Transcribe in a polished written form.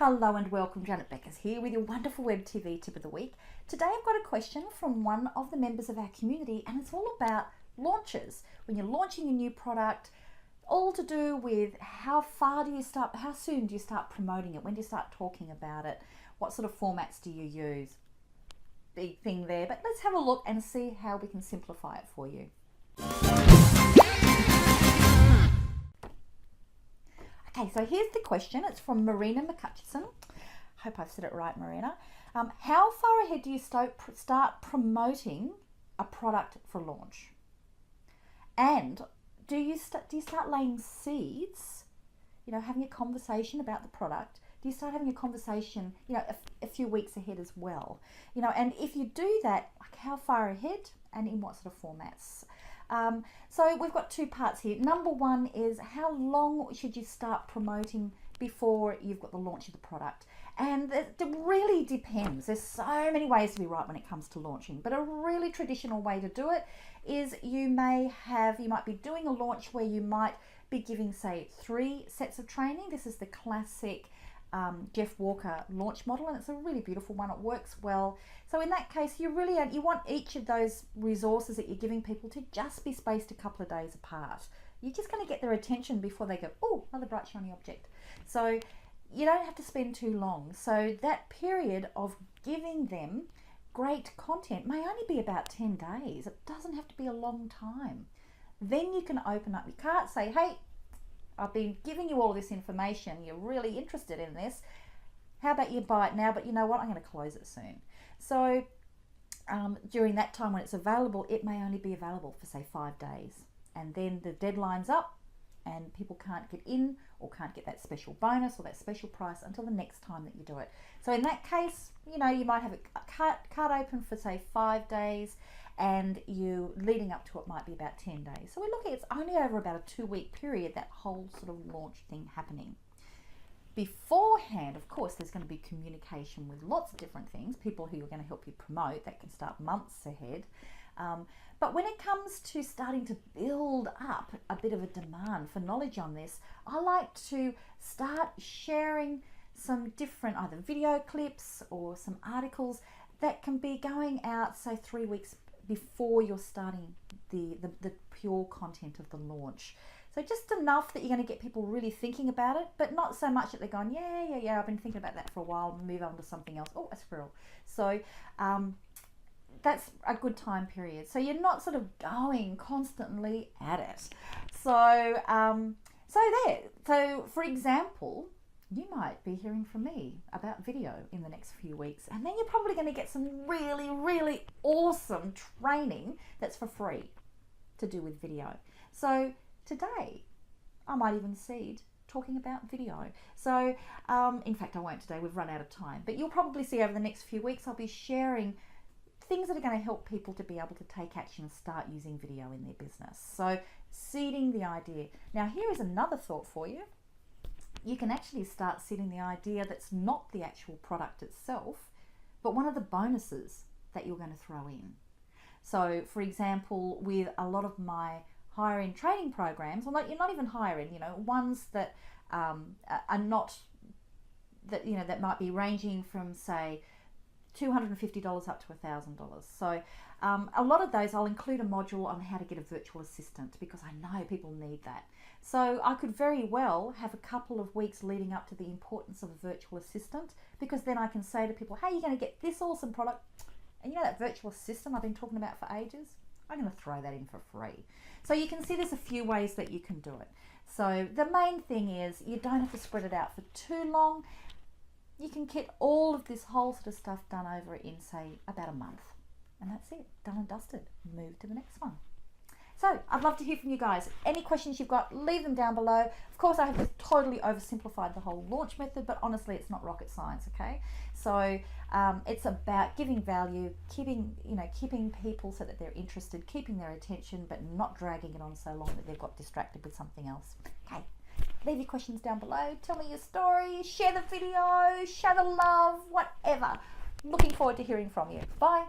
Hello and welcome, Janet Beckers here with your wonderful Web TV tip of the week. Today I've got a question from one of the members of our community and it's all about launches. When you're launching a new product, all to do with how soon do you start promoting it, when do you start talking about it, what sort of formats do you use? Big thing there, but let's have a look and see how we can simplify it for you. Okay, so here's the question. It's from Marina Mchutchison. Hope I've said it right, Marina. How far ahead do you start promoting a product for launch? And do you start laying seeds, having a conversation about the product? Do you start having a conversation, a few weeks ahead as well? And if you do that, like how far ahead and in what sort of formats? So we've got two parts here. Number one is how long should you start promoting before you've got the launch of the product? And it really depends. There's so many ways to be right when it comes to launching, but a really traditional way to do it is you might be doing a launch where you might be giving, say, 3 sets of training. This is the classic Jeff Walker launch model, and it's a really beautiful one. It works well. So in that case, you want each of those resources that you're giving people to just be spaced a couple of days apart. You're just going to get their attention before they go, oh, another bright shiny object. So you don't have to spend too long. So that period of giving them great content may only be about 10 days. It doesn't have to be a long time. Then you can open up your cart, say, hey, I've been giving you all this information. You're really interested in this. How about you buy it now? But you know what? I'm going to close it soon. So during that time when it's available, it may only be available for, say, 5 days. And then the deadline's up and people can't get in or can't get that special bonus or that special price until the next time that you do it. So in that case, you might have a cart open for, say, 5 days, and you leading up to it might be about 10 days. So we're looking, it's only over about a 2-week period, that whole sort of launch thing happening. Beforehand, of course, there's going to be communication with lots of different things, people who are going to help you promote. That can start months ahead. But when it comes to starting to build up a bit of a demand for knowledge on this, I like to start sharing some different either video clips or some articles that can be going out, say, 3 weeks before you're starting the pure content of the launch. So just enough that you're going to get people really thinking about it, but not so much that they're going, yeah, I've been thinking about that for a while, move on to something else. Oh, a squirrel. So that's a good time period. So you're not sort of going constantly at it. So So for example, you might be hearing from me about video in the next few weeks, and then you're probably going to get some really, really awesome training that's for free to do with video. So today, I might even seed talking about video. So in fact, I won't today, we've run out of time, but you'll probably see over the next few weeks, I'll be sharing things that are going to help people to be able to take action and start using video in their business. So seeding the idea. Now here is another thought for you. You can actually start seeding the idea that's not the actual product itself, but one of the bonuses that you're going to throw in. So for example, with a lot of my higher end training programs, well, you're not even higher end, ones that are not, that might be ranging from, say, $250 up to $1,000. So a lot of those, I'll include a module on how to get a virtual assistant because I know people need that. So I could very well have a couple of weeks leading up to the importance of a virtual assistant, because then I can say to people, hey, you're going to get this awesome product, and that virtual assistant I've been talking about for ages, I'm going to throw that in for free. So you can see there's a few ways that you can do it. So the main thing is you don't have to spread it out for too long. You can get all of this whole sort of stuff done over in, say, about a month. And that's it, done and dusted. Move to the next one. So I'd love to hear from you guys. Any questions you've got, leave them down below. Of course, I have just totally oversimplified the whole launch method, but honestly, it's not rocket science, okay? So it's about giving value, keeping people so that they're interested, keeping their attention, but not dragging it on so long that they've got distracted with something else. Okay, leave your questions down below. Tell me your story, share the video, share the love, whatever. Looking forward to hearing from you. Bye.